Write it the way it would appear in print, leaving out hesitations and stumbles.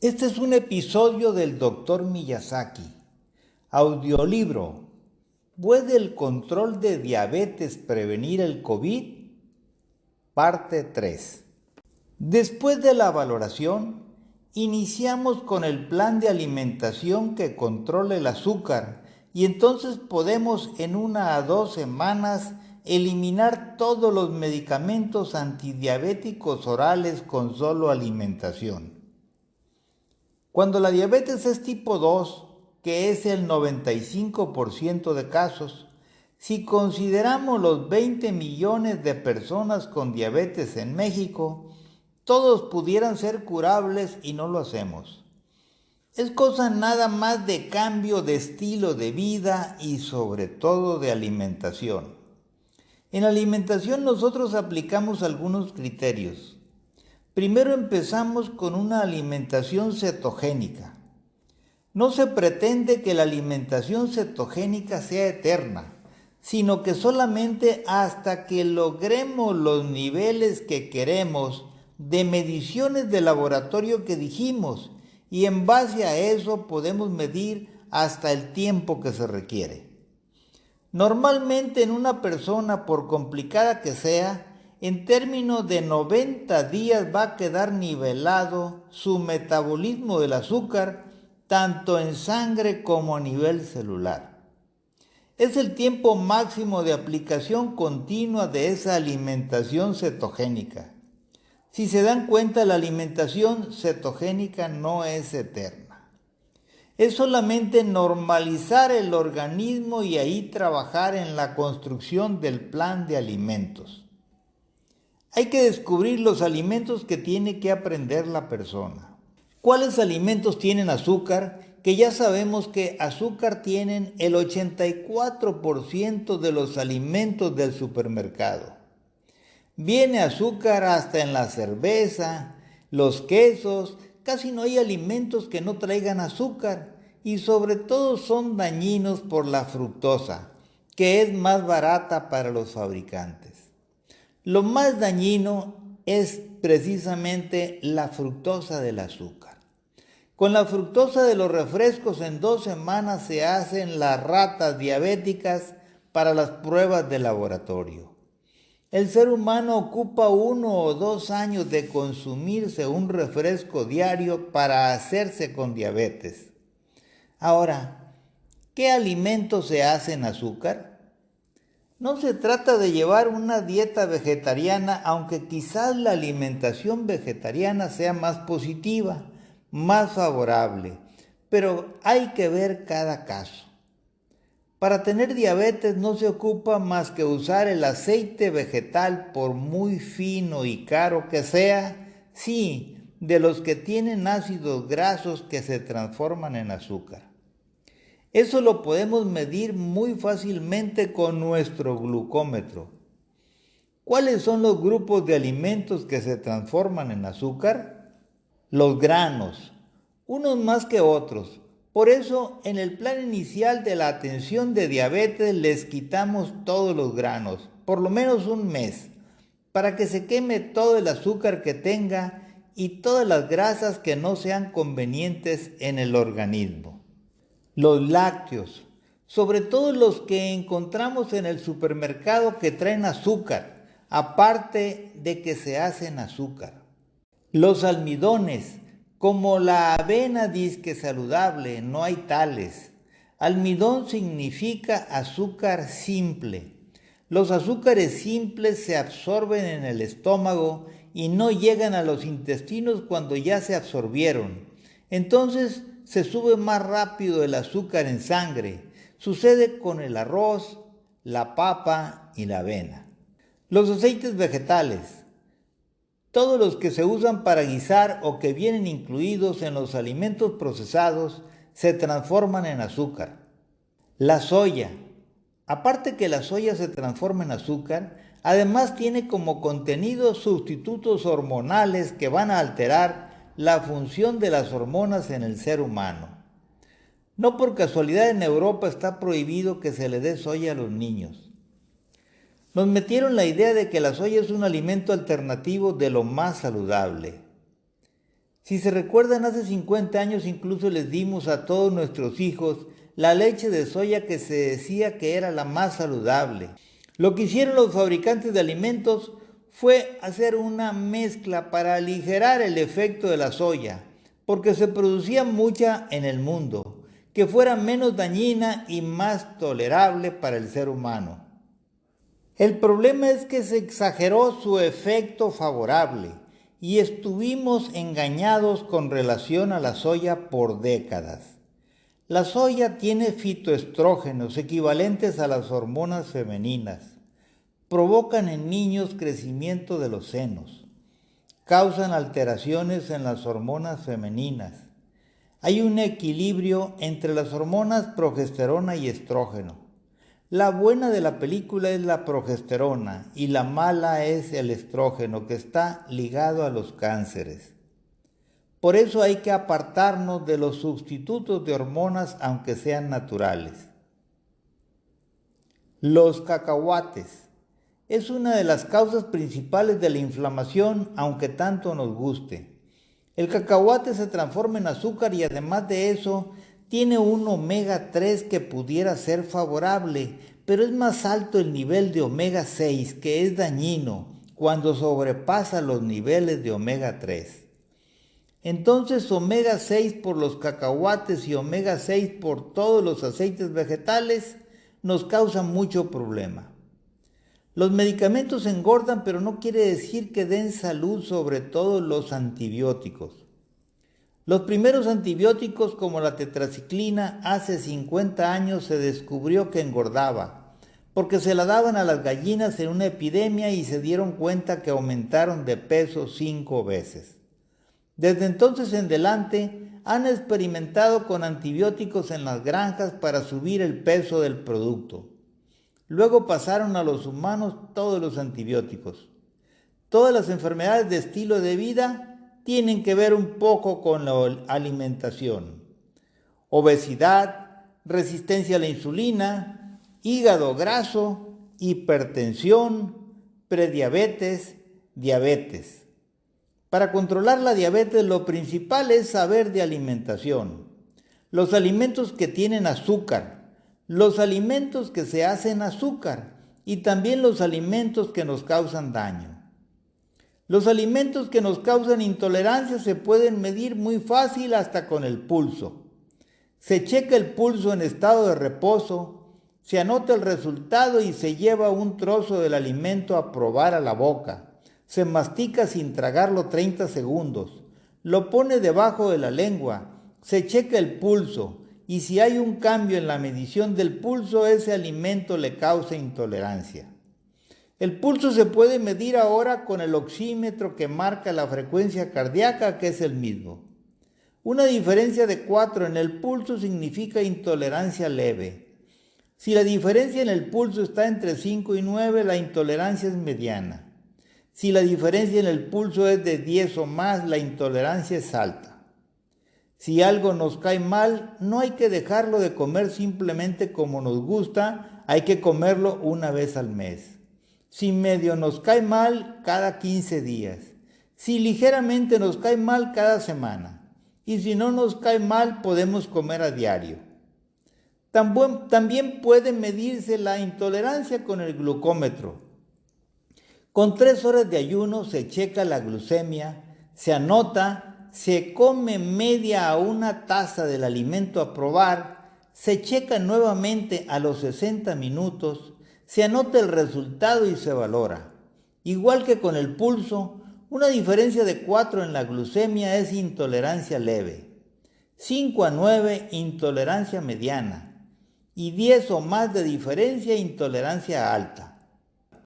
Este es un episodio del Dr. Miyazaki. Audiolibro. ¿Puede el control de diabetes prevenir el COVID? Parte 3. Después de la valoración, iniciamos con el plan de alimentación que controla el azúcar y entonces podemos en 1 a 2 semanas eliminar todos los medicamentos antidiabéticos orales con solo alimentación. Cuando la diabetes es tipo 2, que es el 95% de casos, si consideramos los 20 millones de personas con diabetes en México, todos pudieran ser curables y no lo hacemos. Es cosa nada más de cambio de estilo de vida y sobre todo de alimentación. En la alimentación nosotros aplicamos algunos criterios. Primero empezamos con una alimentación cetogénica. No se pretende que la alimentación cetogénica sea eterna, sino que solamente hasta que logremos los niveles que queremos de mediciones de laboratorio que dijimos, y en base a eso podemos medir hasta el tiempo que se requiere. Normalmente en una persona, por complicada que sea, en términos de 90 días va a quedar nivelado su metabolismo del azúcar, tanto en sangre como a nivel celular. Es el tiempo máximo de aplicación continua de esa alimentación cetogénica. Si se dan cuenta, la alimentación cetogénica no es eterna. Es solamente normalizar el organismo y ahí trabajar en la construcción del plan de alimentos. Hay que descubrir los alimentos que tiene que aprender la persona. ¿Cuáles alimentos tienen azúcar? Que ya sabemos que azúcar tienen el 84% de los alimentos del supermercado. Viene azúcar hasta en la cerveza, los quesos, casi no hay alimentos que no traigan azúcar y sobre todo son dañinos por la fructosa, que es más barata para los fabricantes. Lo más dañino es precisamente la fructosa del azúcar. Con la fructosa de los refrescos en 2 semanas se hacen las ratas diabéticas para las pruebas de laboratorio. El ser humano ocupa 1 o 2 años de consumirse un refresco diario para hacerse con diabetes. Ahora, ¿qué alimentos se hacen azúcar? No se trata de llevar una dieta vegetariana, aunque quizás la alimentación vegetariana sea más positiva, más favorable, pero hay que ver cada caso. Para tener diabetes no se ocupa más que usar el aceite vegetal, por muy fino y caro que sea, sí, de los que tienen ácidos grasos que se transforman en azúcar. Eso lo podemos medir muy fácilmente con nuestro glucómetro. ¿Cuáles son los grupos de alimentos que se transforman en azúcar? Los granos, unos más que otros. Por eso, en el plan inicial de la atención de diabetes les quitamos todos los granos, por lo menos 1 mes, para que se queme todo el azúcar que tenga y todas las grasas que no sean convenientes en el organismo. Los lácteos, sobre todo los que encontramos en el supermercado que traen azúcar, aparte de que se hacen azúcar. Los almidones, como la avena disque saludable, no hay tales. Almidón significa azúcar simple. Los azúcares simples se absorben en el estómago y no llegan a los intestinos cuando ya se absorbieron. Entonces se sube más rápido el azúcar en sangre. Sucede con el arroz, la papa y la avena. Los aceites vegetales, todos los que se usan para guisar o que vienen incluidos en los alimentos procesados, se transforman en azúcar. La soya, aparte que la soya se transforma en azúcar, además tiene como contenido sustitutos hormonales que van a alterar la función de las hormonas en el ser humano. No por casualidad en Europa está prohibido que se le dé soya a los niños. Nos metieron la idea de que la soya es un alimento alternativo de lo más saludable. Si se recuerdan, hace 50 años incluso les dimos a todos nuestros hijos la leche de soya que se decía que era la más saludable. Lo que hicieron los fabricantes de alimentos fue hacer una mezcla para aligerar el efecto de la soya, porque se producía mucha en el mundo, que fuera menos dañina y más tolerable para el ser humano. El problema es que se exageró su efecto favorable y estuvimos engañados con relación a la soya por décadas. La soya tiene fitoestrógenos equivalentes a las hormonas femeninas. Provocan en niños crecimiento de los senos. Causan alteraciones en las hormonas femeninas. Hay un equilibrio entre las hormonas progesterona y estrógeno. La buena de la película es la progesterona y la mala es el estrógeno, que está ligado a los cánceres. Por eso hay que apartarnos de los sustitutos de hormonas, aunque sean naturales. Los cacahuates. Es una de las causas principales de la inflamación, aunque tanto nos guste. El cacahuate se transforma en azúcar y además de eso, tiene un omega 3 que pudiera ser favorable, pero es más alto el nivel de omega 6, que es dañino cuando sobrepasa los niveles de omega 3. Entonces, omega 6 por los cacahuates y omega 6 por todos los aceites vegetales nos causan mucho problema. Los medicamentos engordan, pero no quiere decir que den salud, sobre todo los antibióticos. Los primeros antibióticos, como la tetraciclina, hace 50 años se descubrió que engordaba, porque se la daban a las gallinas en una epidemia y se dieron cuenta que aumentaron de peso 5 veces. Desde entonces en adelante han experimentado con antibióticos en las granjas para subir el peso del producto. Luego pasaron a los humanos todos los antibióticos. Todas las enfermedades de estilo de vida tienen que ver un poco con la alimentación. Obesidad, resistencia a la insulina, hígado graso, hipertensión, prediabetes, diabetes. Para controlar la diabetes lo principal es saber de alimentación. Los alimentos que tienen azúcar, los alimentos que se hacen azúcar y también los alimentos que nos causan daño. Los alimentos que nos causan intolerancia se pueden medir muy fácil hasta con el pulso. Se checa el pulso en estado de reposo, se anota el resultado y se lleva un trozo del alimento a probar a la boca. Se mastica sin tragarlo 30 segundos. Lo pone debajo de la lengua, se checa el pulso y si hay un cambio en la medición del pulso, ese alimento le causa intolerancia. El pulso se puede medir ahora con el oxímetro que marca la frecuencia cardíaca, que es el mismo. Una diferencia de 4 en el pulso significa intolerancia leve. Si la diferencia en el pulso está entre 5 y 9, la intolerancia es mediana. Si la diferencia en el pulso es de 10 o más, la intolerancia es alta. Si algo nos cae mal, no hay que dejarlo de comer simplemente como nos gusta, hay que comerlo una vez al mes. Si medio nos cae mal, cada 15 días. Si ligeramente nos cae mal, cada semana. Y si no nos cae mal, podemos comer a diario. También puede medirse la intolerancia con el glucómetro. Con 3 horas de ayuno se checa la glucemia, se anota, se come media a una taza del alimento a probar, se checa nuevamente a los 60 minutos, se anota el resultado y se valora. Igual que con el pulso, una diferencia de 4 en la glucemia es intolerancia leve, 5 a 9 intolerancia mediana y 10 o más de diferencia intolerancia alta.